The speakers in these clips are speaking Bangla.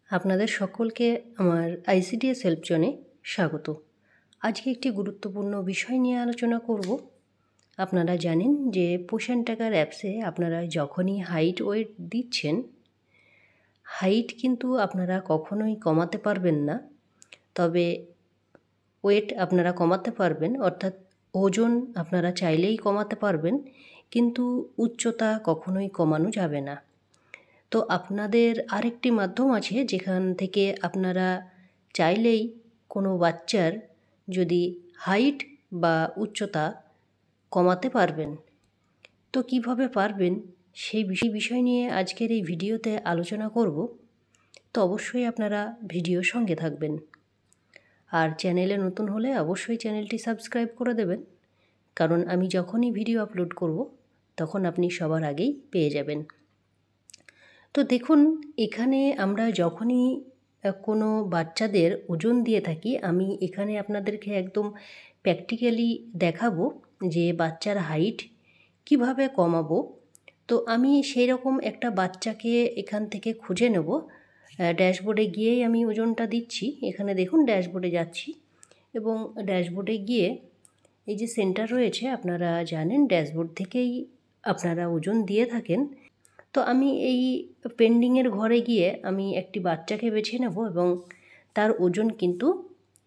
আপনাদের সকলকে আমার আইসিডিএস হেল্প জোনে স্বাগত। আজকে একটি গুরুত্বপূর্ণ বিষয় নিয়ে আলোচনা করব। আপনারা জানেন যে পোষণ ট্র্যাকার অ্যাপসে আপনারা যখনই হাইট ওয়েট দিচ্ছেন, হাইট কিন্তু আপনারা কখনোই কমাতে পারবেন না, তবে ওয়েট আপনারা কমাতে পারবেন, অর্থাৎ ওজন আপনারা চাইলেই কমাতে পারবেন, কিন্তু উচ্চতা কখনোই কমানো যাবে না। তো আপনাদের আরেকটি মাধ্যম আছে যেখান থেকে আপনারা চাইলেই কোনো বাচ্চার যদি হাইট বা উচ্চতা কমাতে পারবেন। তো কিভাবে পারবেন সেই বিষয় নিয়ে আজকের এই ভিডিওতে আলোচনা করব। তো অবশ্যই আপনারা ভিডিওর সঙ্গে থাকবেন। আর চ্যানেলে নতুন হলে অবশ্যই চ্যানেলটি সাবস্ক্রাইব করে দেবেন, কারণ আমি যখনই ভিডিও আপলোড করব তখন আপনি সবার আগেই পেয়ে যাবেন। তো দেখুন, এখানে আমরা যখনই কোনো বাচ্চাদের ওজন দিয়ে থাকি, আমি এখানে আপনাদেরকে একদম প্র্যাকটিক্যালি দেখাবো যে বাচ্চার হাইট কিভাবে কমাবো। তো আমি সেই রকম একটা বাচ্চাকে এখান থেকে খুঁজে নেব। ড্যাশবোর্ডে গিয়েই আমি ওজনটা দিচ্ছি। এখানে দেখুন, ড্যাশবোর্ডে যাচ্ছি এবং ড্যাশবোর্ডে গিয়ে এই যে সেন্টার রয়েছে, আপনারা জানেন ড্যাশবোর্ড থেকেই আপনারা ওজন দিয়ে থাকেন। তো আমি এই পেন্ডিংয়ের ঘরে গিয়ে আমি একটি বাচ্চাকে বেছে নেব এবং তার ওজন কিন্তু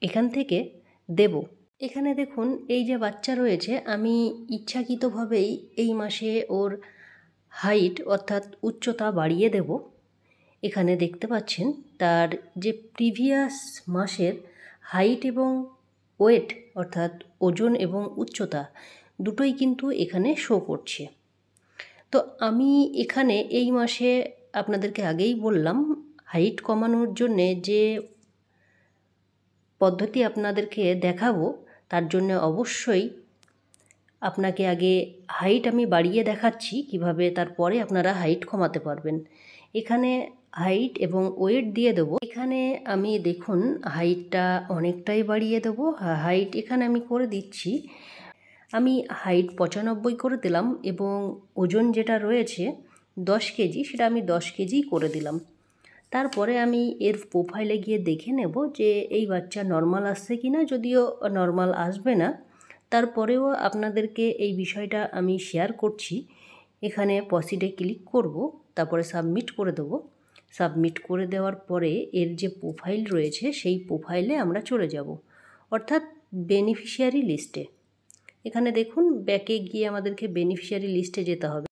এখান থেকে দেব। এখানে দেখুন, এই যে বাচ্চা রয়েছে, আমি ইচ্ছাকৃতভাবেই এই মাসে ওর হাইট অর্থাৎ উচ্চতা বাড়িয়ে দেব। এখানে দেখতে পাচ্ছেন তার যে প্রিভিয়াস মাসের হাইট এবং ওয়েট অর্থাৎ ওজন এবং উচ্চতা দুটোই কিন্তু এখানে শো করছে। তো আমি এখানে এই মাসে আপনাদেরকে আগেই বললাম, হাইট কমানোর জন্যে যে পদ্ধতি আপনাদেরকে দেখাবো, তার জন্য অবশ্যই আপনাকে আগে হাইট আমি বাড়িয়ে দেখাচ্ছি কিভাবে, তারপরে আপনারা হাইট কমাতে পারবেন। এখানে হাইট এবং ওয়েট দিয়ে দেবো। এখানে আমি দেখুন হাইটটা অনেকটাই বাড়িয়ে দেবো। হাইট এখানে আমি করে দিচ্ছি, আমি হাইট 95 করে দিলাম এবং ওজন যেটা রয়েছে 10 কেজি, সেটা আমি 10 কেজি করে দিলাম। তারপরে আমি এর প্রোফাইলে গিয়ে দেখে নেব যে এই বাচ্চা নর্মাল আসছে কি না। যদিও নর্মাল আসবে না, তারপরেও আপনাদেরকে এই বিষয়টা আমি শেয়ার করছি। এখানে প্রসিডে ক্লিক করব, তারপরে সাবমিট করে দেবো। সাবমিট করে দেওয়ার পরে এর যে প্রোফাইল রয়েছে সেই প্রোফাইলে আমরা চলে যাব, অর্থাৎ বেনিফিশিয়ারি লিস্টে। এখানে দেখুন, ব্যাকে গিয়ে আমাদেরকে বেনিফিশিয়ারি লিস্টে যেতে হবে।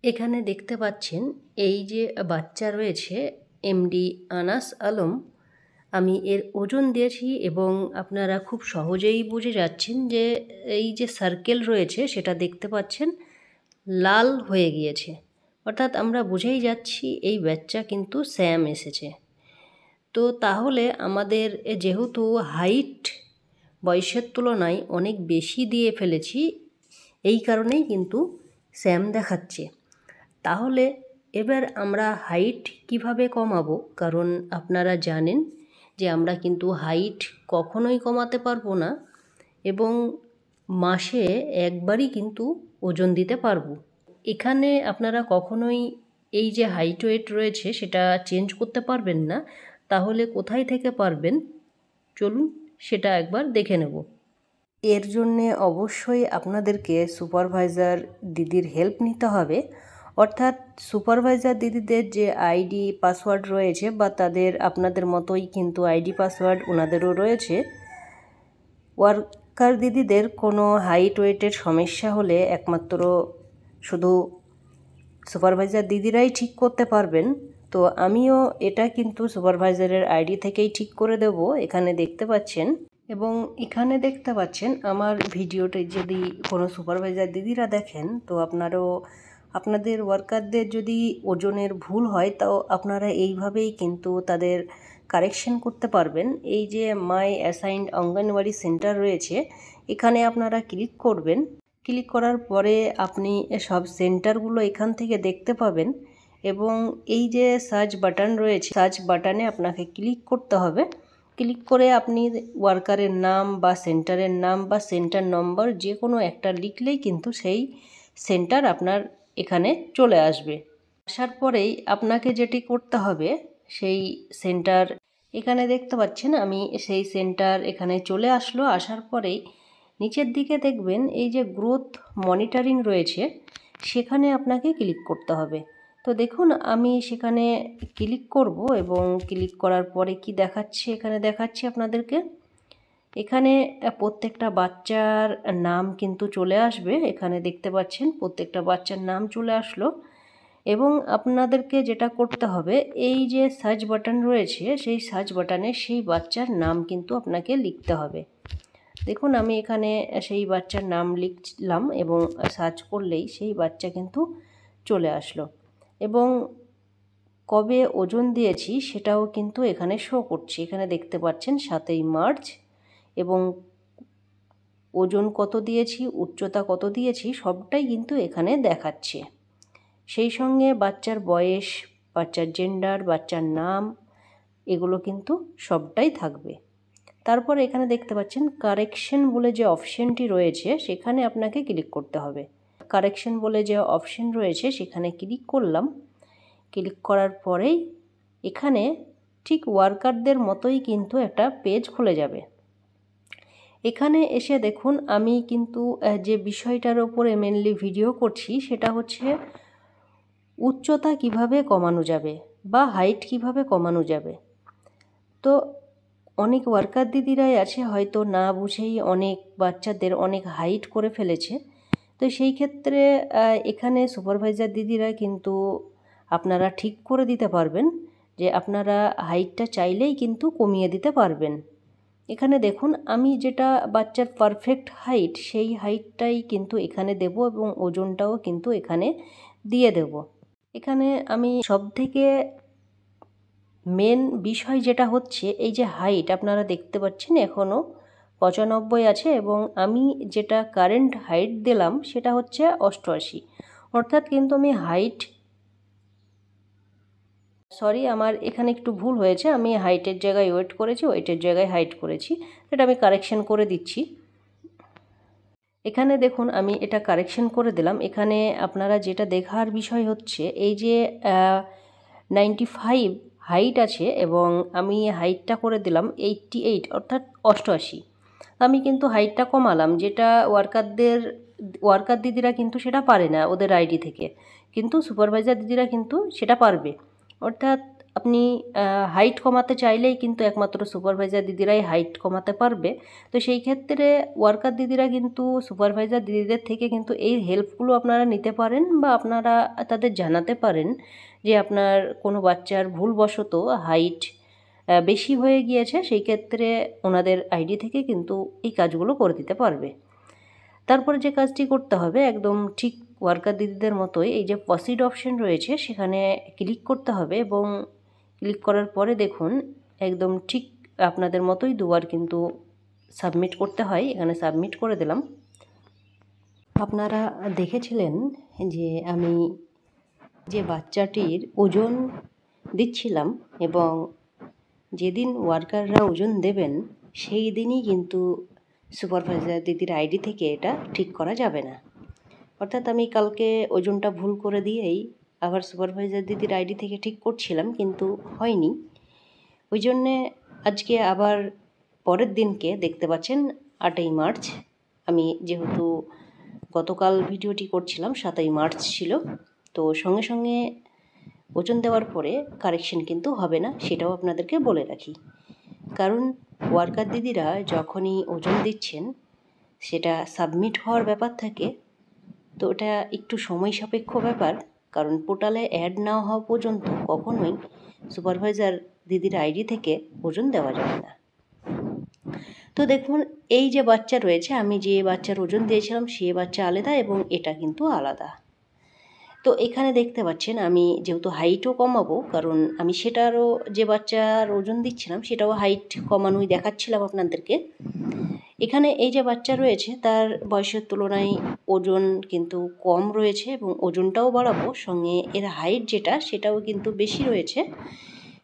এখানে দেখতে পাচ্ছেন এই যে বাচ্চা রয়েছে এমডি আনাস আলম, আমি এর ওজন দিয়েছি এবং আপনারা খুব সহজেই বুঝে যাচ্ছেন যে এই যে সার্কেল রয়েছে সেটা দেখতে পাচ্ছেন লাল হয়ে গিয়েছে, অর্থাৎ আমরা বুঝেই যাচ্ছি এই বাচ্চা কিন্তু স্যাম এসেছে। তো তাহলে আমাদের যেহেতু হাইট বয়সের তুলনায় অনেক বেশি দিয়ে ফেলেছি, এই কারণেই কিন্তু স্যাম দেখাচ্ছে। তাহলে এবার আমরা হাইট কিভাবে কমাবো, কারণ আপনারা জানেন যে আমরা কিন্তু হাইট কখনোই কমাতে পারবো না এবং মাসে একবারই কিন্তু ওজন দিতে পারবো। এখানে আপনারা কখনোই এই যে হাইট ওয়েট রয়েছে সেটা চেঞ্জ করতে পারবেন না। তাহলে কোথায় থেকে পারবেন, চলুন সেটা একবার দেখে নেব। এর জন্যে অবশ্যই আপনাদেরকে সুপারভাইজার দিদির হেল্প নিতে হবে, অর্থাৎ সুপারভাইজার দিদিদের যে আইডি পাসওয়ার্ড রয়েছে বা তাদের আপনাদের মতোই কিন্তু আইডি পাসওয়ার্ড ওনাদেরও রয়েছে। ওয়ার্কার দিদিদের কোনো হাইট ওয়েটের সমস্যা হলে একমাত্র শুধু সুপারভাইজার দিদিরাই ঠিক করতে পারবেন। তো আমিও এটা কিন্তু সুপারভাইজারের আইডি থেকেই ঠিক করে দেব। এখানে দেখতে পাচ্ছেন এবং এখানে দেখতে পাচ্ছেন আমার ভিডিওতে যদি কোনো সুপারভাইজার দিদিরা দেখেন, তো আপনাদের ওয়ার্কারদের যদি ওজনের ভুল হয় তাও আপনারা এইভাবেই কিন্তু তাদের কারেকশন করতে পারবেন। এই যে মাই অ্যাসাইন্ড অঙ্গনওয়াড়ি সেন্টার রয়েছে, এখানে আপনারা ক্লিক করবেন। ক্লিক করার পরে আপনি সব সেন্টারগুলো এখান থেকে দেখতে পাবেন এবং এই যে সার্চ বাটন রয়েছে, সার্চ বাটনে আপনাকে ক্লিক করতে হবে। ক্লিক করে আপনি ওয়ার্কারের নাম বা সেন্টারের নাম বা সেন্টার নম্বর যে কোনো একটা লিখলেই কিন্তু সেই সেন্টার আপনার এখানে চলে আসবে। আসার পরেই আপনাকে যেটি করতে হবে, সেই সেন্টার এখানে দেখতে পাচ্ছেন। আমি সেই সেন্টার এখানে চলে আসলো। আসার পরেই নিচের দিকে দেখবেন এই যে গ্রোথ মনিটরিং রয়েছে, সেখানে আপনাকে ক্লিক করতে হবে। তো দেখুন আমি সেখানে ক্লিক করব এবং ক্লিক করার পরে কি দেখাচ্ছে, এখানে দেখাচ্ছি আপনাদেরকে। এখানে প্রত্যেকটা বাচ্চার নাম কিন্তু চলে আসবে। এখানে দেখতে পাচ্ছেন প্রত্যেকটা বাচ্চার নাম চলে আসলো। এবং আপনাদেরকে যেটা করতে হবে, এই যে সার্চ বাটন রয়েছে, সেই সার্চ বাটনে সেই বাচ্চার নাম কিন্তু আপনাকে লিখতে হবে। দেখুন আমি এখানে সেই বাচ্চার নাম লিখলাম এবং সার্চ করলেই সেই বাচ্চা কিন্তু চলে আসলো। এবং কবে ওজন দিয়েছি সেটাও কিন্তু এখানে শো করছে। এখানে দেখতে পাচ্ছেন 7ই মার্চ, এবং ওজন কত দিয়েছি, উচ্চতা কত দিয়েছি, সবটাই কিন্তু এখানে দেখাচ্ছে। সেই সঙ্গে বাচ্চার বয়স, বাচ্চার জেন্ডার, বাচ্চার নাম, এগুলো কিন্তু সবটাই থাকবে। তারপর এখানে দেখতে পাচ্ছেন কারেকশন বলে যে অপশানটি রয়েছে, সেখানে আপনাকে ক্লিক করতে হবে। কারেকশন বলে যে অপশান রয়েছে সেখানে ক্লিক করলাম। ক্লিক করার পরেই এখানে ঠিক ওয়ার্কারদের মতোই কিন্তু একটা পেজ খুলে যাবে। এখানে এসে দেখুন আমি কিন্তু যে বিষয়টার ওপরে মেনলি ভিডিও করছি সেটা হচ্ছে উচ্চতা কিভাবে কমানো যাবে বা হাইট কিভাবে কমানো যাবে। তো অনেক ওয়ার্কার দিদিরাই আছে হয়তো না বুঝেই অনেক বাচ্চাদের অনেক হাইট করে ফেলেছে। তো সেই ক্ষেত্রে এখানে সুপারভাইজার দিদিরা কিন্তু আপনারা ঠিক করে দিতে পারবেন যে আপনারা হাইটটা চাইলেই কিন্তু কমিয়ে দিতে পারবেন। এখানে দেখুন আমি যেটা বাচ্চার পারফেক্ট হাইট, সেই হাইটটাই কিন্তু এখানে দেব এবং ওজনটাও কিন্তু এখানে দিয়ে দেব। এখানে আমি সবথেকে মেন বিষয় যেটা হচ্ছে এই যে হাইট, আপনারা দেখতে পাচ্ছেন এখনও 95 আছে এবং আমি যেটা কারেন্ট হাইট দিলাম সেটা হচ্ছে 88। অর্থাৎ কিন্তু আমি হাইট, সরি আমার এখানে একটু ভুল হয়েছে, আমি হাইটের জায়গায় ওয়েট করেছি, ওয়েটের জায়গায় হাইট করেছি। এটা আমি কারেকশন করে দিচ্ছি। এখানে দেখুন আমি এটা কারেকশন করে দিলাম। এখানে আপনারা যেটা দেখার বিষয় হচ্ছে এই যে 95 হাইট আছে এবং আমি হাইটটা করে দিলাম 88, অর্থাৎ 88। আমি কিন্তু হাইটটা কমালাম, যেটা ওয়ার্কার দিদিরা কিন্তু সেটা পারে না ওদের আইডি থেকে, কিন্তু সুপারভাইজার দিদিরা কিন্তু সেটা পারবে। অর্থাৎ আপনি হাইট কমাতে চাইলেই কিন্তু একমাত্র সুপারভাইজার দিদিরাই হাইট কমাতে পারবে। তো সেই ক্ষেত্রে ওয়ার্কার দিদিরা কিন্তু সুপারভাইজার দিদিদের থেকে কিন্তু এই হেল্পগুলো আপনারা নিতে পারেন বা আপনারা তাদের জানাতে পারেন যে আপনার কোনো বাচ্চার ভুলবশত হাইট বেশি হয়ে গিয়েছে, সেই ক্ষেত্রে ওনাদের আইডি থেকে কিন্তু এই কাজগুলো করে দিতে পারবে। তারপরে যে কাজটি করতে হবে একদম ঠিক ওয়ার্কার দিদিদের মতোই এই যে প্রসিড অপশন রয়েছে সেখানে ক্লিক করতে হবে এবং ক্লিক করার পরে দেখুন একদম ঠিক আপনাদের মতোই দুবার কিন্তু সাবমিট করতে হয়। এখানে সাবমিট করে দিলাম। আপনারা দেখেছিলেন যে আমি যে বাচ্চাটির ওজন দিচ্ছিলাম এবং যেদিন ওয়ার্কাররা ওজন দেবেন সেই দিনই কিন্তু সুপারভাইজার দিদির আইডি থেকে এটা ঠিক করা যাবে না। অর্থাৎ আমি কালকে ওজনটা ভুল করে দিয়েই আবার সুপারভাইজার দিদির আইডি থেকে ঠিক করছিলাম, কিন্তু হয়নি। ওই জন্যে আজকে আবার পরের দিনকে দেখতে পাচ্ছেন 8ই মার্চ, আমি যেহেতু গতকাল ভিডিওটি করছিলাম 7ই মার্চ ছিল, তো সঙ্গে সঙ্গে ওজন দেওয়ার পরে কারেকশন কিন্তু হবে না, সেটাও আপনাদেরকে বলে রাখি। কারণ ওয়ার্কার দিদিরা যখনই ওজন দিচ্ছেন সেটা সাবমিট হওয়ার ব্যাপার থাকে, তো ওটা একটু সময় সাপেক্ষ ব্যাপার। কারণ পোর্টালে অ্যাড না হওয়া পর্যন্ত কখনোই সুপারভাইজার দিদির আইডি থেকে ওজন দেওয়া যাবে না। তো দেখুন এই যে বাচ্চা রয়েছে, আমি যে বাচ্চার ওজন দিয়েছিলাম সে বাচ্চা আলাদা এবং এটা কিন্তু আলাদা। তো এখানে দেখতে পাচ্ছেন আমি যেহেতু হাইটও কমাবো, কারণ আমি সেটারও যে বাচ্চার ওজন দিচ্ছিলাম সেটাও হাইট কমানোই দেখাচ্ছিলাম আপনাদেরকে। এখানে এই যে বাচ্চা রয়েছে তার বয়সের তুলনায় ওজন কিন্তু কম রয়েছে এবং ওজনটাও বাড়াবো, সঙ্গে এর হাইট যেটা সেটাও কিন্তু বেশি রয়েছে।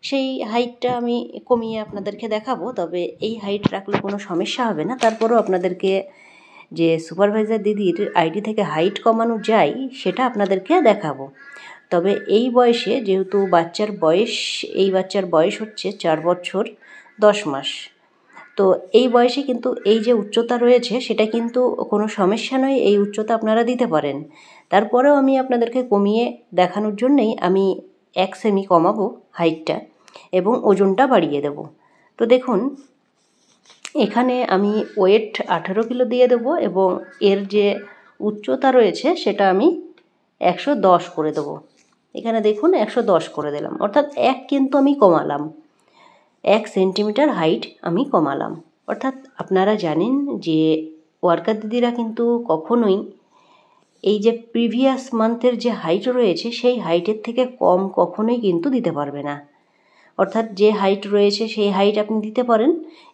সেই হাইটটা আমি কমিয়ে আপনাদেরকে দেখাবো, তবে এই হাইট রাখলে কোনো সমস্যা হবে না। তারপরেও আপনাদেরকে যে সুপারভাইজার দিদির আইডি থেকে হাইট কমানো যায় সেটা আপনাদেরকে দেখাবো। তবে এই বয়সে যেহেতু এই বাচ্চার বয়স হচ্ছে 4 বছর 10 মাস, তো এই বয়সে কিন্তু এই যে উচ্চতা রয়েছে সেটা কিন্তু কোনো সমস্যা নয়, এই উচ্চতা আপনারা দিতে পারেন। তারপরেও আমি আপনাদেরকে কমিয়ে দেখানোর জন্যেই আমি 1 সেমি কমাবো হাইটটা এবং ওজনটা বাড়িয়ে দেব। তো দেখুন এখানে আমি ওয়েট 18 কিলো দিয়ে দেবো এবং এর যে উচ্চতা রয়েছে সেটা আমি 110 করে দেবো। এখানে দেখুন 110 করে দিলাম, অর্থাৎ 1 কিন্তু আমি কমালাম, 1 সেন্টিমিটার হাইট আমি কমালাম। অর্থাৎ আপনারা জানেন যে ওয়ার্কার দিদিরা কিন্তু কখনোই এই যে প্রিভিয়াস মান্থের যে হাইট রয়েছে সেই হাইটের থেকে কম কখনোই কিন্তু দিতে পারবে না। অর্থাৎ যে হাইট রয়েছে সেই হাইট আপনি দিতে পারেন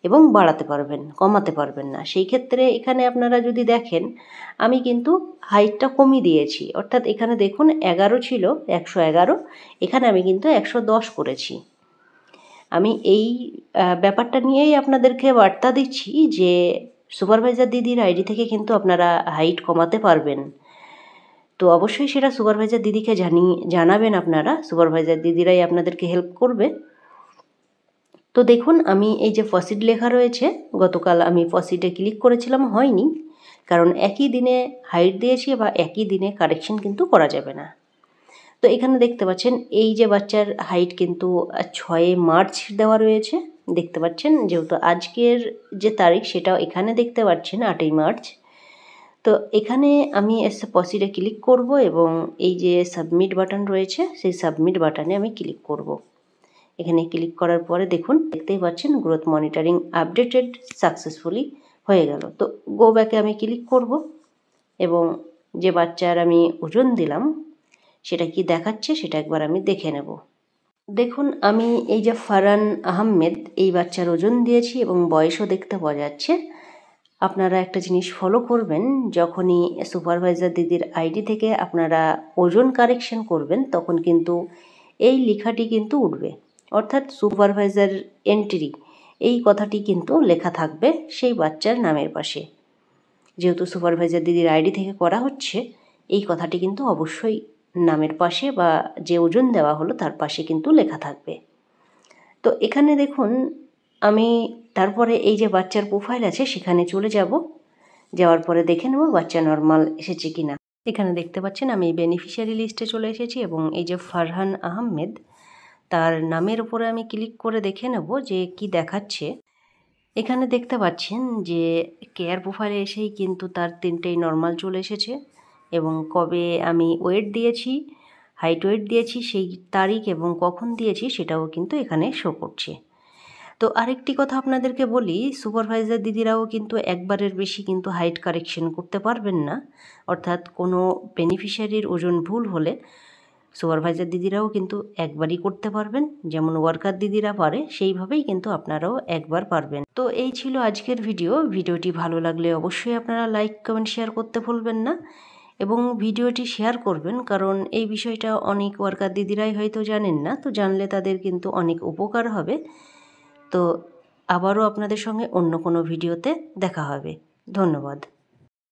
এবং বাড়াতে পারবেন, কমাতে পারবেন না। সেই ক্ষেত্রে এখানে আপনারা যদি দেখেন আমি কিন্তু হাইটটা কমিয়ে দিয়েছি, অর্থাৎ এখানে দেখুন 11 ছিল, 111, এখানে আমি কিন্তু 110 করেছি। আমি এই ব্যাপারটা নিয়েই আপনাদেরকে বার্তা দিচ্ছি যে সুপারভাইজার দিদির আইডি থেকে কিন্তু আপনারা হাইট কমাতে পারবেন। তো অবশ্যই সেটা সুপারভাইজার দিদিকে জানাবেন আপনারা, সুপারভাইজার দিদিরাই আপনাদেরকে হেল্প করবে। তো দেখুন আমি এই যে প্রসিড লেখা রয়েছে, গতকাল আমি প্রসিডে ক্লিক করেছিলাম, হয়নি, কারণ একই দিনে হাইট দিয়েছি বা একই দিনে কারেকশন কিন্তু করা যাবে না। তো এখানে দেখতে পাচ্ছেন এই যে বাচ্চার হাইট কিন্তু 6 মার্চ দেওয়া রয়েছে, দেখতে পাচ্ছেন, যেহেতু আজকের যে তারিখ সেটাও এখানে দেখতে পাচ্ছেন 8ই মার্চ। তো এখানে আমি প্রসিডে ক্লিক করব এবং এই যে সাবমিট বাটন রয়েছে সেই সাবমিট বাটনে আমি ক্লিক করব। এখানে ক্লিক করার পরে দেখুন দেখতেই পাচ্ছেন গ্রোথ মনিটরিং আপডেটেড সাকসেসফুলি হয়ে গেল। তো গো ব্যাকে আমি ক্লিক করব এবং যে বাচ্চার আমি ওজন দিলাম সেটা কি দেখাচ্ছে সেটা একবার আমি দেখে নেব। দেখুন আমি এই যে ফারহান আহমেদ এই বাচ্চার ওজন দিয়েছি এবং বয়সও দেখতে পাওয়া যাচ্ছে। আপনারা একটা জিনিস ফলো করবেন, যখনই সুপারভাইজার দিদির আইডি থেকে আপনারা ওজন কারেকশন করবেন তখন কিন্তু এই লেখাটি কিন্তু উঠবে, অর্থাৎ সুপারভাইজার এন্ট্রি এই কথাটি কিন্তু লেখা থাকবে সেই বাচ্চার নামের পাশে। যেহেতু সুপারভাইজার দিদির আইডি থেকে করা হচ্ছে, এই কথাটি কিন্তু অবশ্যই নামের পাশে বা যে ওজন দেওয়া হলো তার পাশে কিন্তু লেখা থাকবে। তো এখানে দেখুন আমি তারপরে এই যে বাচ্চার প্রোফাইল আছে সেখানে চলে যাব, যাওয়ার পরে দেখে নেব বাচ্চা নর্মাল এসেছে কিনা। এখানে দেখতে পাচ্ছেন আমি বেনিফিশিয়ারি লিস্টে চলে এসেছি এবং এই যে ফারহান আহমেদ তার নামের উপরে আমি ক্লিক করে দেখে নেব যে কি দেখাচ্ছে। এখানে দেখতে পাচ্ছেন যে কেয়ার প্রোফাইলে এসেই কিন্তু তার 3টেই নর্মাল চলে এসেছে এবং কবে আমি ওয়েট দিয়েছি, হাইট ওয়েট দিয়েছি সেই তারিখ এবং কখন দিয়েছি সেটাও কিন্তু এখানে শো করছে। তো আরেকটি কথা আপনাদেরকে বলি, সুপারভাইজার দিদিরাও কিন্তু একবারের বেশি কিন্তু হাইট কারেকশন করতে পারবেন না, অর্থাৎ কোনো বেনিফিশিয়ারির ওজন ভুল হলে সুপারভাইজার দিদিরাও কিন্তু একবারই করতে পারবেন, যেমন ওয়ার্কার দিদিরা পারে সেইভাবেই কিন্তু আপনারাও একবার পারবেন। তো এই ছিল আজকের ভিডিওটি ভালো লাগলে অবশ্যই আপনারা লাইক কমেন্ট শেয়ার করতে ভুলবেন না এবং ভিডিওটি শেয়ার করবেন, কারণ এই বিষয়টা অনেক ওয়ার্কার দিদিরাই হয়তো জানেন না, তো জানলে তাদের কিন্তু অনেক উপকার হবে। তো আবারও আপনাদের সঙ্গে অন্য কোনো ভিডিওতে দেখা হবে। ধন্যবাদ।